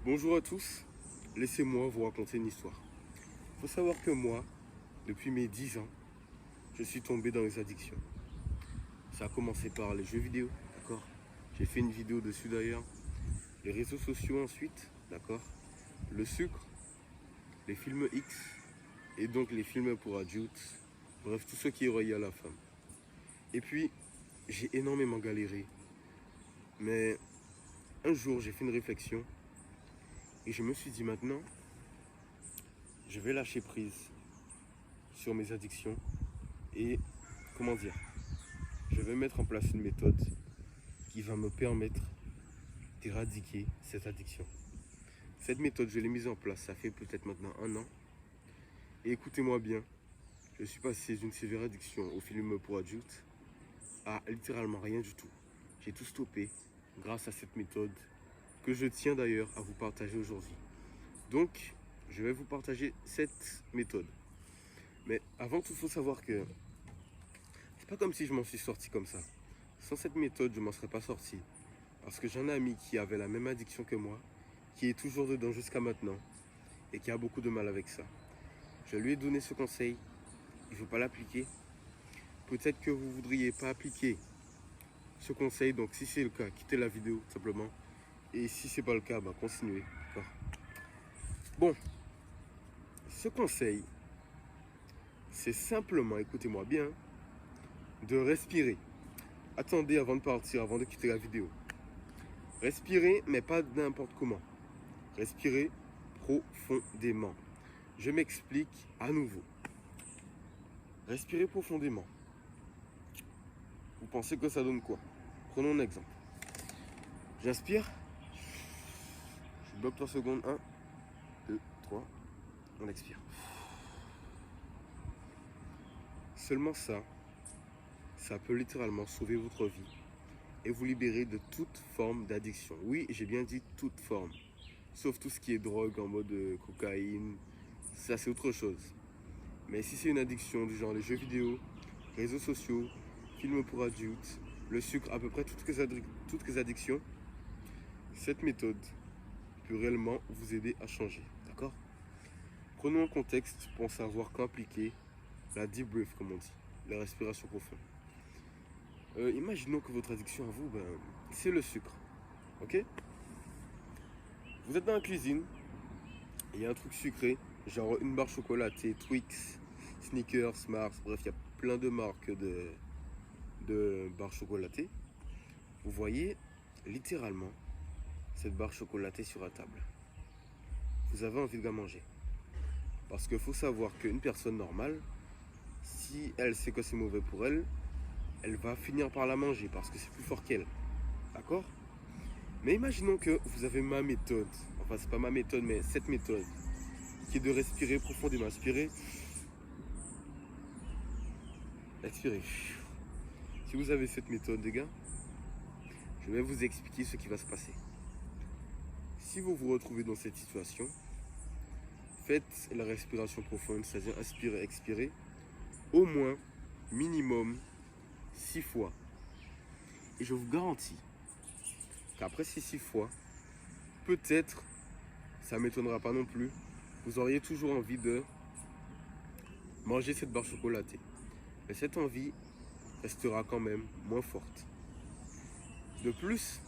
Bonjour à tous, laissez-moi vous raconter une histoire. Il faut savoir que moi, depuis mes 10 ans, je suis tombé dans les addictions. Ça a commencé par les jeux vidéo, d'accord? J'ai fait une vidéo dessus d'ailleurs. Les réseaux sociaux ensuite, d'accord? Le sucre, les films X, et donc les films pour adultes. Bref, tout ce qui est relié à la femme. Et puis, j'ai énormément galéré. Mais un jour, j'ai fait une réflexion et je me suis dit maintenant, je vais lâcher prise sur mes addictions et, comment dire, je vais mettre en place une méthode qui va me permettre d'éradiquer cette addiction. Cette méthode, je l'ai mise en place, ça fait peut-être maintenant 1 an. Et écoutez-moi bien, je suis passé d'une sévère addiction au film pour adultes à littéralement rien du tout. J'ai tout stoppé grâce à cette méthode que je tiens d'ailleurs à vous partager aujourd'hui. Donc, je vais vous partager cette méthode. Mais avant tout, il faut savoir que c'est pas comme si je m'en suis sorti comme ça. Sans cette méthode, je m'en serais pas sorti. Parce que j'ai un ami qui avait la même addiction que moi, qui est toujours dedans jusqu'à maintenant, et qui a beaucoup de mal avec ça. Je lui ai donné ce conseil, il ne faut pas l'appliquer. Peut-être que vous ne voudriez pas appliquer ce conseil, donc si c'est le cas, quittez la vidéo simplement. Et si c'est pas le cas, bah, continuez. Bon, ce conseil, c'est simplement, écoutez-moi bien, de respirer. Attendez avant de partir, avant de quitter la vidéo. Respirez, mais pas n'importe comment. Respirez profondément. Je m'explique à nouveau. Respirez profondément. Vous pensez que ça donne quoi? Prenons un exemple. J'inspire. Je bloque 3 secondes. 1, 2, 3. On expire. Seulement ça, ça peut littéralement sauver votre vie et vous libérer de toute forme d'addiction. Oui, j'ai bien dit toute forme. Sauf tout ce qui est drogue en mode cocaïne. Ça, c'est autre chose. Mais si c'est une addiction du genre les jeux vidéo, réseaux sociaux, films pour adultes, le sucre, à peu près toutes les addictions, cette méthode peut réellement vous aider à changer. D'accord? Prenons un contexte pour savoir qu'impliquer la deep breath, comme on dit, la respiration profonde. Imaginons que votre addiction à vous, c'est le sucre. Ok? Vous êtes dans la cuisine, il y a un truc sucré, genre une barre chocolatée, Twix, Snickers, Mars, bref, il y a plein de marques de barres chocolatées. Vous voyez littéralement cette barre chocolatée sur la table. Vous avez envie de la manger. Parce qu'il faut savoir qu'une personne normale, si elle sait que c'est mauvais pour elle, elle va finir par la manger parce que c'est plus fort qu'elle. D'accord? Mais imaginons que vous avez ma méthode. Enfin, c'est pas ma méthode, mais cette méthode qui est de respirer profondément. Inspirer. Expirer. Si vous avez cette méthode, les gars, je vais vous expliquer ce qui va se passer. Si vous vous retrouvez dans cette situation, faites la respiration profonde, c'est-à-dire inspirer, expirer, au moins, minimum, 6 fois. Et je vous garantis qu'après ces 6 fois, peut-être, ça ne m'étonnera pas non plus, vous auriez toujours envie de manger cette barre chocolatée. Mais cette envie restera quand même moins forte. De plus,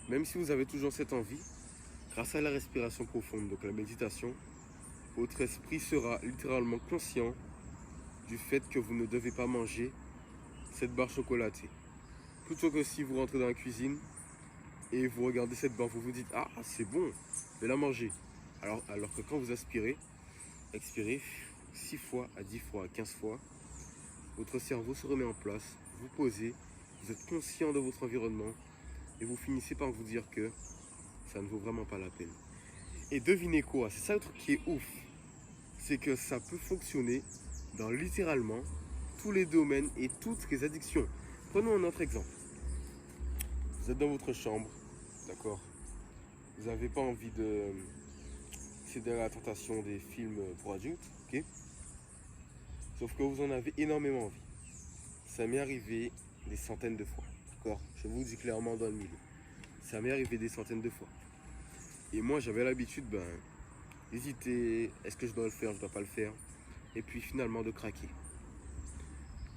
même si vous avez toujours cette envie, grâce à la respiration profonde, donc la méditation, votre esprit sera littéralement conscient du fait que vous ne devez pas manger cette barre chocolatée. Plutôt que si vous rentrez dans la cuisine et vous regardez cette barre, vous vous dites « Ah, c'est bon, je vais la manger ». Alors que quand vous aspirez, expirez 6 fois à 10 fois à 15 fois, votre cerveau se remet en place, vous posez, vous êtes conscient de votre environnement et vous finissez par vous dire que ça ne vaut vraiment pas la peine. Et devinez quoi, c'est ça le truc qui est ouf, c'est que ça peut fonctionner dans littéralement tous les domaines et toutes les addictions. Prenons un autre exemple. Vous êtes dans votre chambre, d'accord? Vous n'avez pas envie de céder à la tentation des films pour adultes, ok? Sauf que vous en avez énormément envie. Ça m'est arrivé des centaines de fois, d'accord? Je vous le dis clairement dans le milieu. Ça m'est arrivé des centaines de fois. Et moi, j'avais l'habitude, hésiter, est-ce que je dois le faire, je dois pas le faire. Et puis finalement de craquer.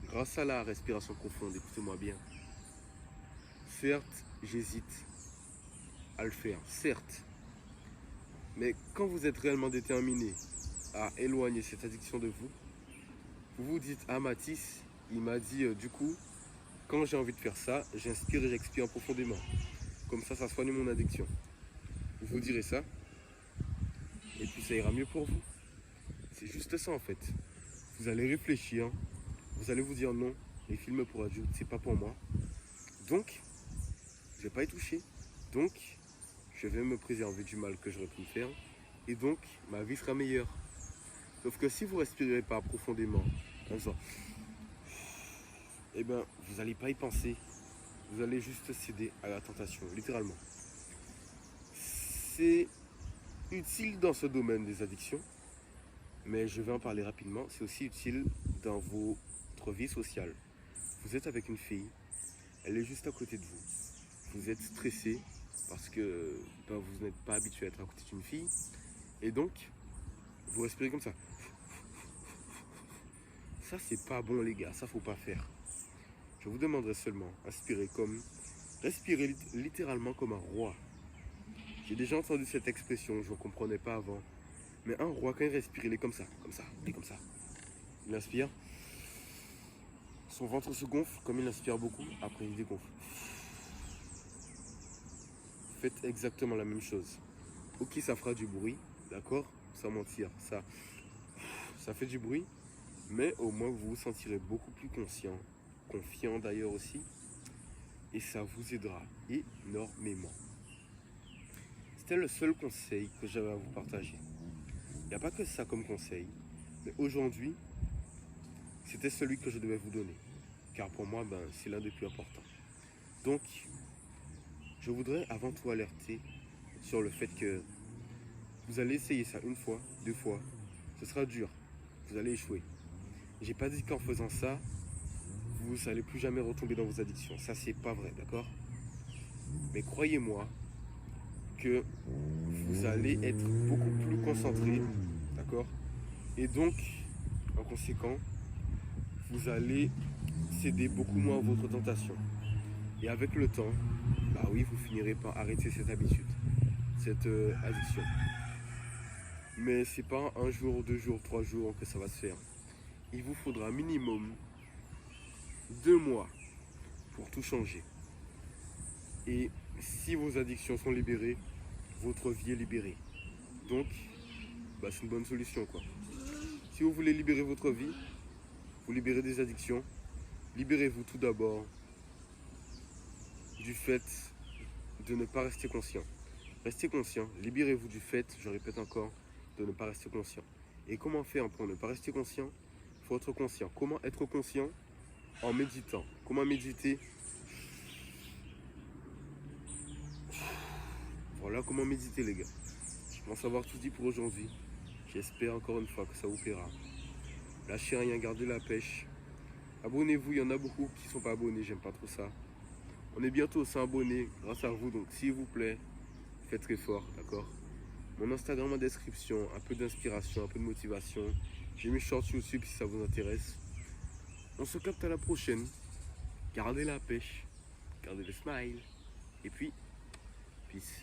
Grâce à la respiration profonde, écoutez-moi bien. Certes, j'hésite à le faire, certes. Mais quand vous êtes réellement déterminé à éloigner cette addiction de vous, vous vous dites, ah Mathis, il m'a dit, du coup, quand j'ai envie de faire ça, j'inspire et j'expire profondément. Comme ça soigne mon addiction. Vous vous direz ça, et puis ça ira mieux pour vous. C'est juste ça en fait. Vous allez réfléchir, vous allez vous dire non, les films pour adultes, c'est pas pour moi. Donc, je vais pas y toucher. Donc, je vais me préserver du mal que j'aurais pu me faire. Et donc, ma vie sera meilleure. Sauf que si vous ne respirez pas profondément, comme ça, eh ben, vous n'allez pas y penser. Vous allez juste céder à la tentation, littéralement. C'est utile dans ce domaine des addictions, mais je vais en parler rapidement. C'est aussi utile dans votre vie sociale. Vous êtes avec une fille, elle est juste à côté de vous. Vous êtes stressé parce que vous n'êtes pas habitué à être à côté d'une fille. Et donc, vous respirez comme ça. Ça, c'est pas bon, les gars. Ça, faut pas faire. Je vous demanderai seulement, respirez littéralement comme un roi. J'ai déjà entendu cette expression, je ne comprenais pas avant. Mais un roi, quand il respire, il est comme ça, il est comme ça. Il inspire. Son ventre se gonfle, comme il inspire beaucoup, après il dégonfle. Faites exactement la même chose. Ok, ça fera du bruit, d'accord? Sans mentir, ça fait du bruit, mais au moins vous vous sentirez beaucoup plus conscient, confiant d'ailleurs aussi, et ça vous aidera énormément. C'était le seul conseil que j'avais à vous partager. Il n'y a pas que ça comme conseil, mais aujourd'hui, c'était celui que je devais vous donner, car pour moi, c'est l'un des plus importants. Donc, je voudrais avant tout alerter sur le fait que vous allez essayer ça une fois, deux fois, ce sera dur, vous allez échouer. J'ai pas dit qu'en faisant ça, vous n'allez plus jamais retomber dans vos addictions. Ça, c'est pas vrai, d'accord? Mais croyez-moi que vous allez être beaucoup plus concentré, d'accord? Et donc, en conséquent, vous allez céder beaucoup moins à votre tentation. Et avec le temps, oui, vous finirez par arrêter cette habitude, cette addiction. Mais c'est pas un jour, 2 jours, 3 jours que ça va se faire. Il vous faudra minimum 2 mois pour tout changer. Et si vos addictions sont libérées, votre vie est libérée. Donc, c'est une bonne solution, quoi. Si vous voulez libérer votre vie, vous libérez des addictions, libérez-vous tout d'abord du fait de ne pas rester conscient. Restez conscient, libérez-vous du fait, je répète encore, de ne pas rester conscient. Et comment faire pour ne pas rester conscient? Il faut être conscient. Comment être conscient? En méditant. Comment méditer? Voilà comment méditer, les gars. Je pense avoir tout dit pour aujourd'hui. J'espère encore une fois que ça vous plaira. Lâchez rien, gardez la pêche. Abonnez-vous, il y en a beaucoup qui ne sont pas abonnés, j'aime pas trop ça. On est bientôt 100 abonnés grâce à vous, donc s'il vous plaît, faites très fort, d'accord? Mon Instagram en description, un peu d'inspiration, un peu de motivation. J'ai mis shorts YouTube si ça vous intéresse. On se capte à la prochaine. Gardez la pêche, gardez le smile. Et puis, peace.